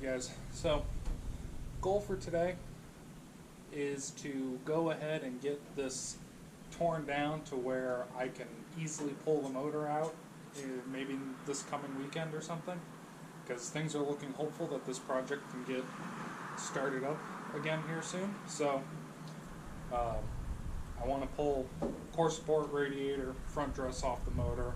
guys. So, goal for today is to go ahead and get this torn down to where I can easily pull the motor out, maybe this coming weekend or something, because things are looking hopeful that this project can get started up again here soon. So, I want to pull core support, radiator, front dress off the motor,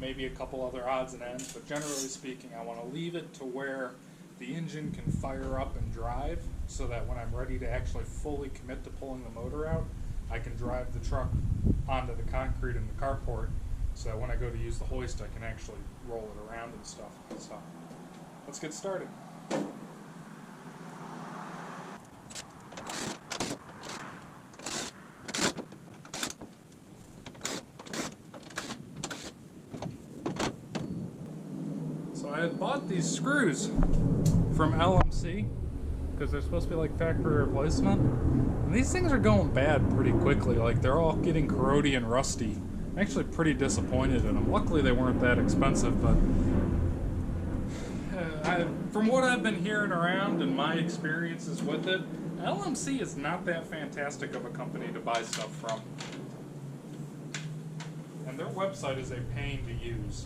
maybe a couple other odds and ends, but generally speaking, I want to leave it to where the engine can fire up and drive so that when I'm ready to actually fully commit to pulling the motor out, I can drive the truck onto the concrete in the carport so that when I go to use the hoist, I can actually roll it around and stuff. So, let's get started. So I had bought these screws from LMC because they're supposed to be like factory replacement, and these things are going bad pretty quickly. Like, they're all getting corrody and rusty. I'm actually pretty disappointed in them. Luckily they weren't that expensive, but from what I've been hearing around and my experiences with it, LMC is not that fantastic of a company to buy stuff from, and their website is a pain to use.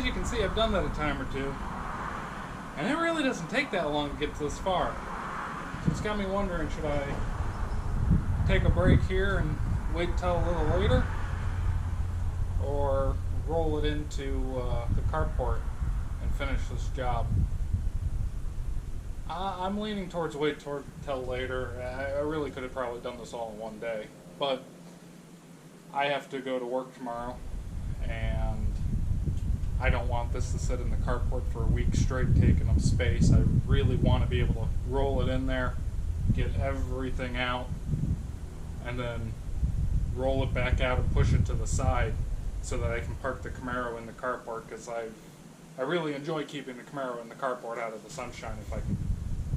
you can see, I've done that a time or two. And it really doesn't take that long to get this far. So it's got me wondering, should I take a break here and wait till a little later? Or roll it into the carport and finish this job? I'm leaning towards wait till later. I really could have probably done this all in one day. But I have to go to work tomorrow, and I don't want this to sit in the carport for a week straight taking up space. I really want to be able to roll it in there, get everything out, and then roll it back out and push it to the side so that I can park the Camaro in the carport, because I really enjoy keeping the Camaro in the carport out of the sunshine if I can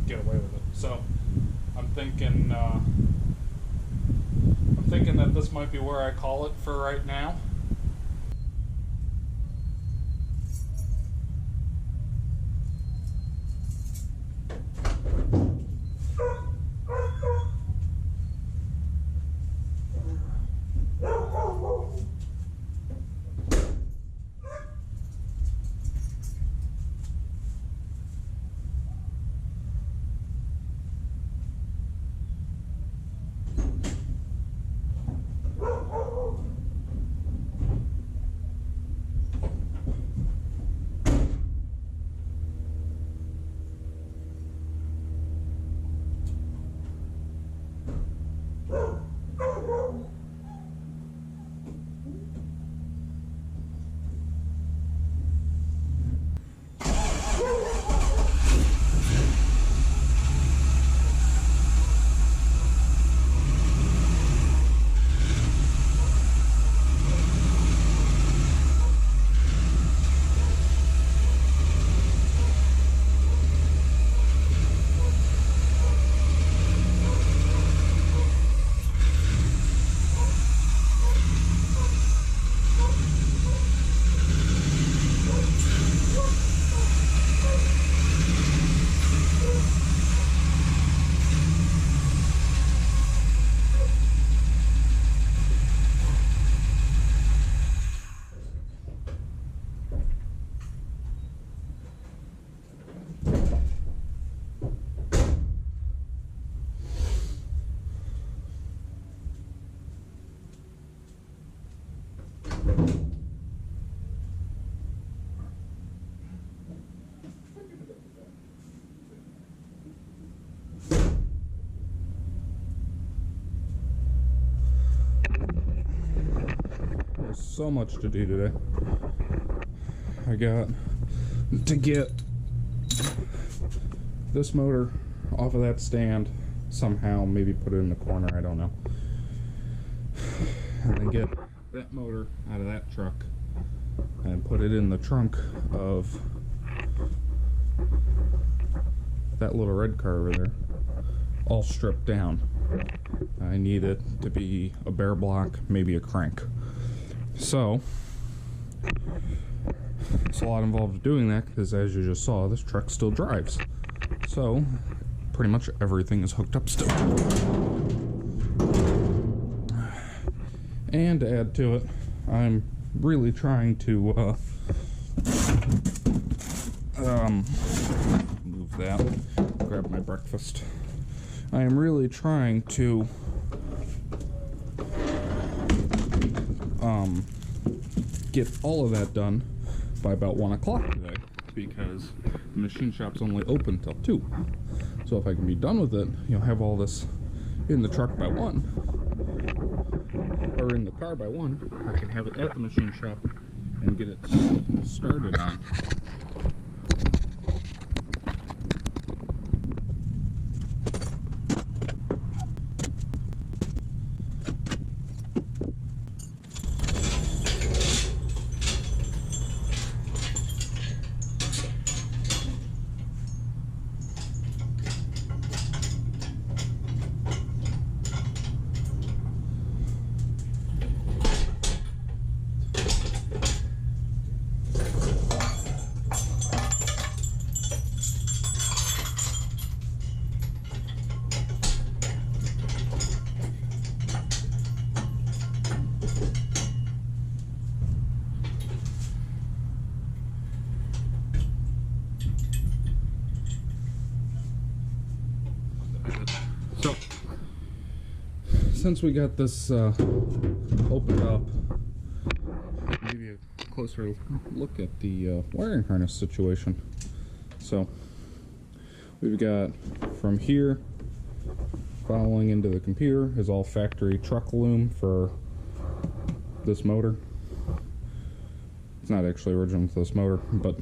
get away with it. So I'm thinking that this might be where I call it for right now. So much to do today. I got to get this motor off of that stand somehow, maybe put it in the corner, I don't know, and then get that motor out of that truck and put it in the trunk of that little red car over there, all stripped down. I need it to be a bare block, maybe a crank. So, it's a lot involved doing that, because as you just saw, this truck still drives. So, pretty much everything is hooked up still. And to add to it, I'm really trying to move that, grab my breakfast. I am really trying to get all of that done by about 1 o'clock today, because the machine shop's only open till 2. So if I can be done with it, have all this in the truck by 1, or in the car by 1, I can have it at the machine shop and get it started on. since we got this opened up, I'll give you a closer look at the wiring harness situation. So we've got from here following into the computer is all factory truck loom for this motor. It's not actually original to this motor, but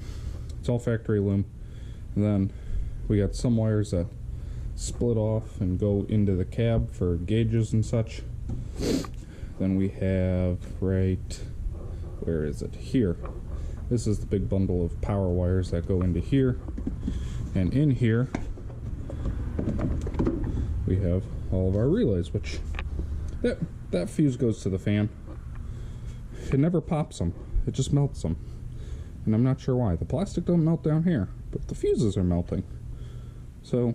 it's all factory loom. And then we got some wires that split off and go into the cab for gauges and such. Then we have right, where is it? Here. This is the big bundle of power wires that go into here. And in here we have all of our relays, which that fuse goes to the fan. It never pops them, it just melts them. And I'm not sure why. The plastic don't melt down here, but the fuses are melting. So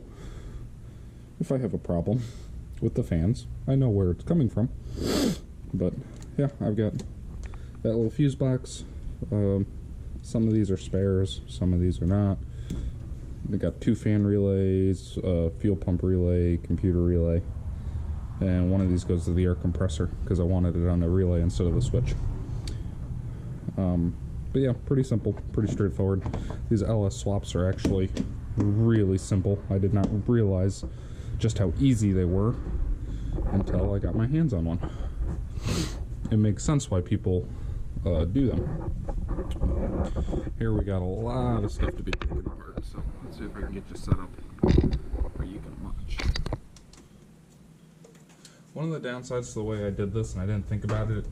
if I have a problem with the fans, I know where it's coming from. But yeah, I've got that little fuse box. Some of these are spares, some of these are not. They got 2 fan relays, fuel pump relay, computer relay, and one of these goes to the air compressor because I wanted it on the relay instead of the switch. But yeah, pretty simple, pretty straightforward. These LS swaps are actually really simple. I did not realize just how easy they were until I got my hands on one. It makes sense why people do them. Here we got a lot of stuff to be taken apart, so let's see if I can get you set up where you can watch. One of the downsides to the way I did this, and I didn't think about it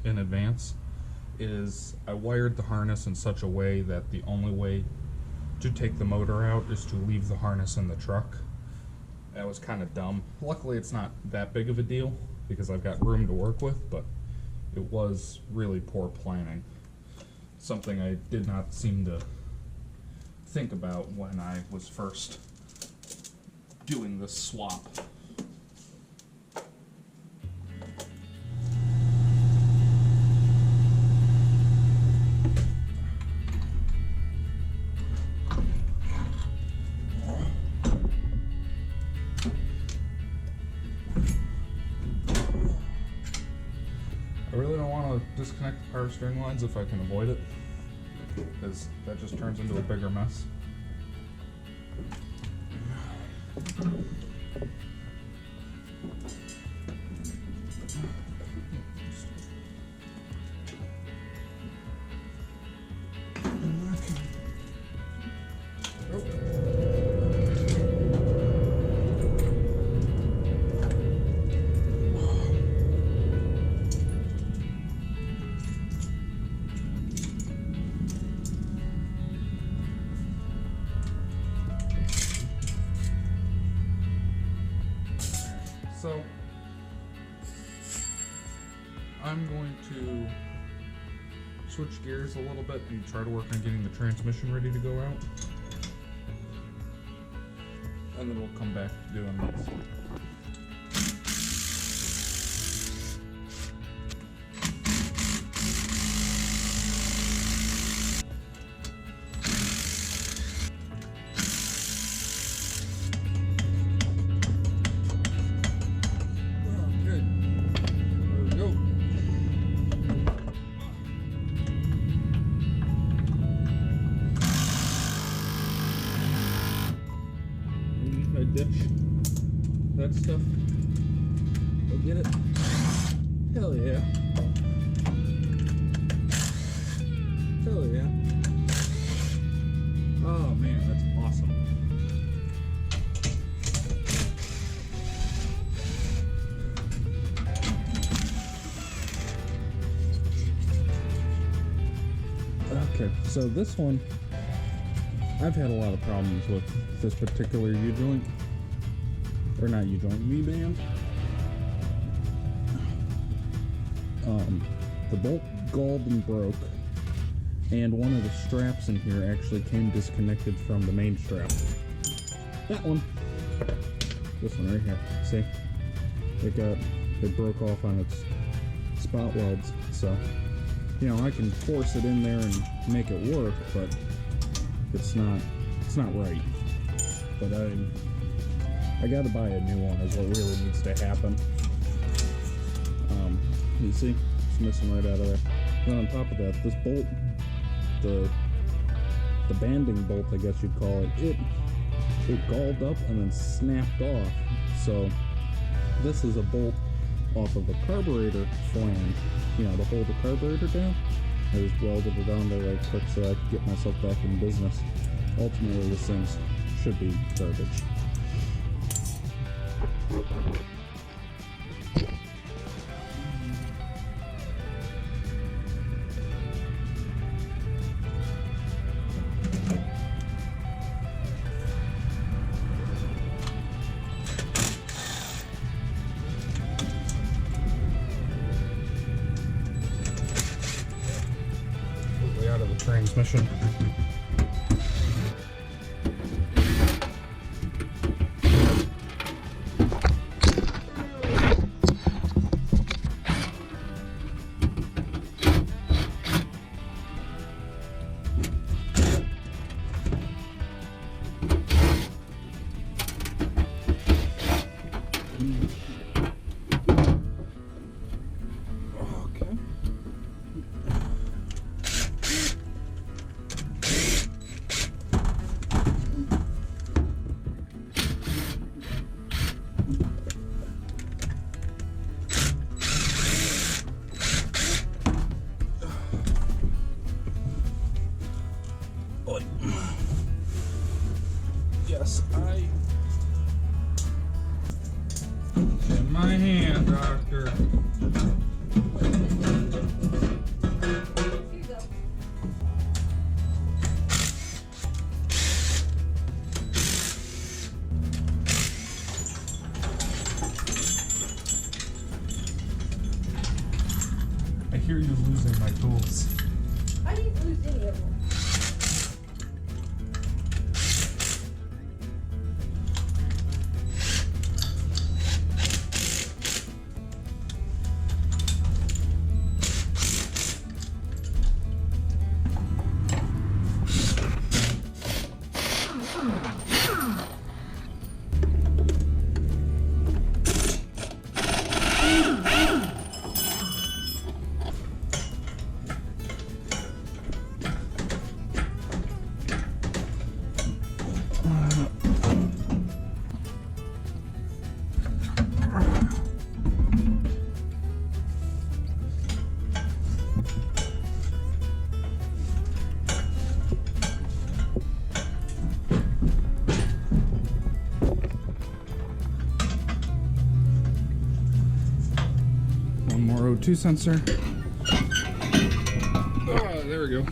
in advance, is I wired the harness in such a way that the only way to take the motor out is to leave the harness in the truck. That was kind of dumb. Luckily it's not that big of a deal because I've got room to work with, but it was really poor planning. Something I did not seem to think about when I was first doing this swap. I really don't want to disconnect the power steering lines if I can avoid it, because that just turns into a bigger mess. So I'm going to switch gears a little bit and try to work on getting the transmission ready to go out. And then we'll come back to doing this. Ditch that stuff. Go get it. Hell yeah. Hell yeah. Oh man, that's awesome. Okay, so this one I've had a lot of problems with this particular U-joint. Or not U-joint, V-band. The bolt galled and broke, and one of the straps in here actually came disconnected from the main strap. That one. This one right here. See? It broke off on its spot welds. So, you know, I can force it in there and make it work, but it's not right. But I gotta buy a new one is what really needs to happen. You see, it's missing right out of there. And then on top of that, this bolt, the banding bolt, I guess you'd call it, it galled up and then snapped off. So this is a bolt off of a carburetor flange, you know, to hold the carburetor down. I just welded it on there right quick so I could get myself back in business. Ultimately, this thing should be garbage. Way out of the transmission. Yes, in my hand, doctor. I hear you losing my tools. I didn't lose any of them. One more O2 sensor. Oh, there we go.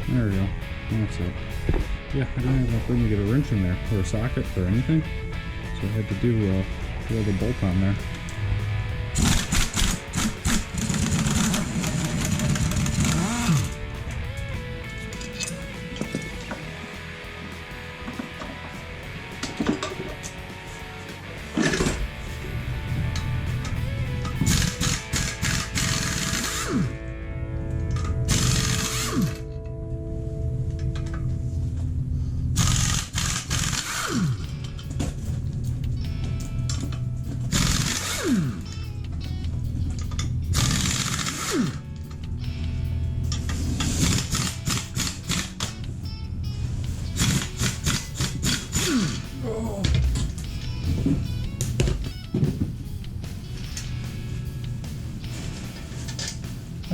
There we go. That's it. Yeah, I didn't have enough room to get a wrench in there, or a socket, or anything. So I had to do weld a bolt on there. Hi,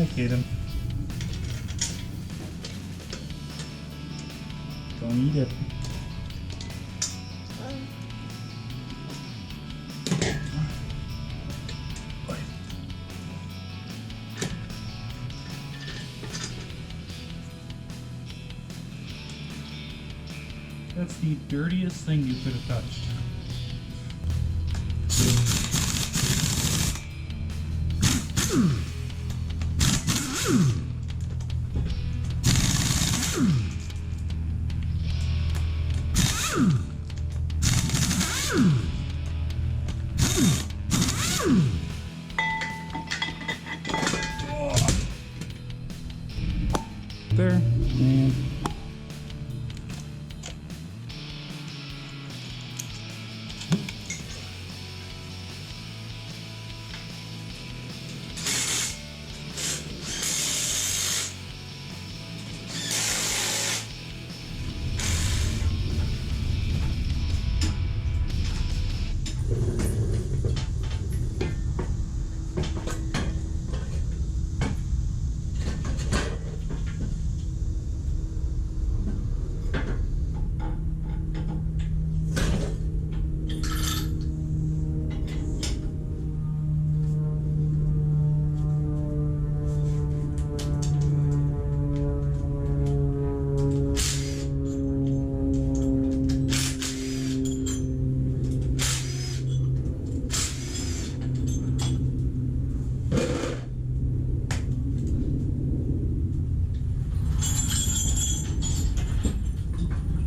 Kaden. Don't eat it. That's the dirtiest thing you could have touched.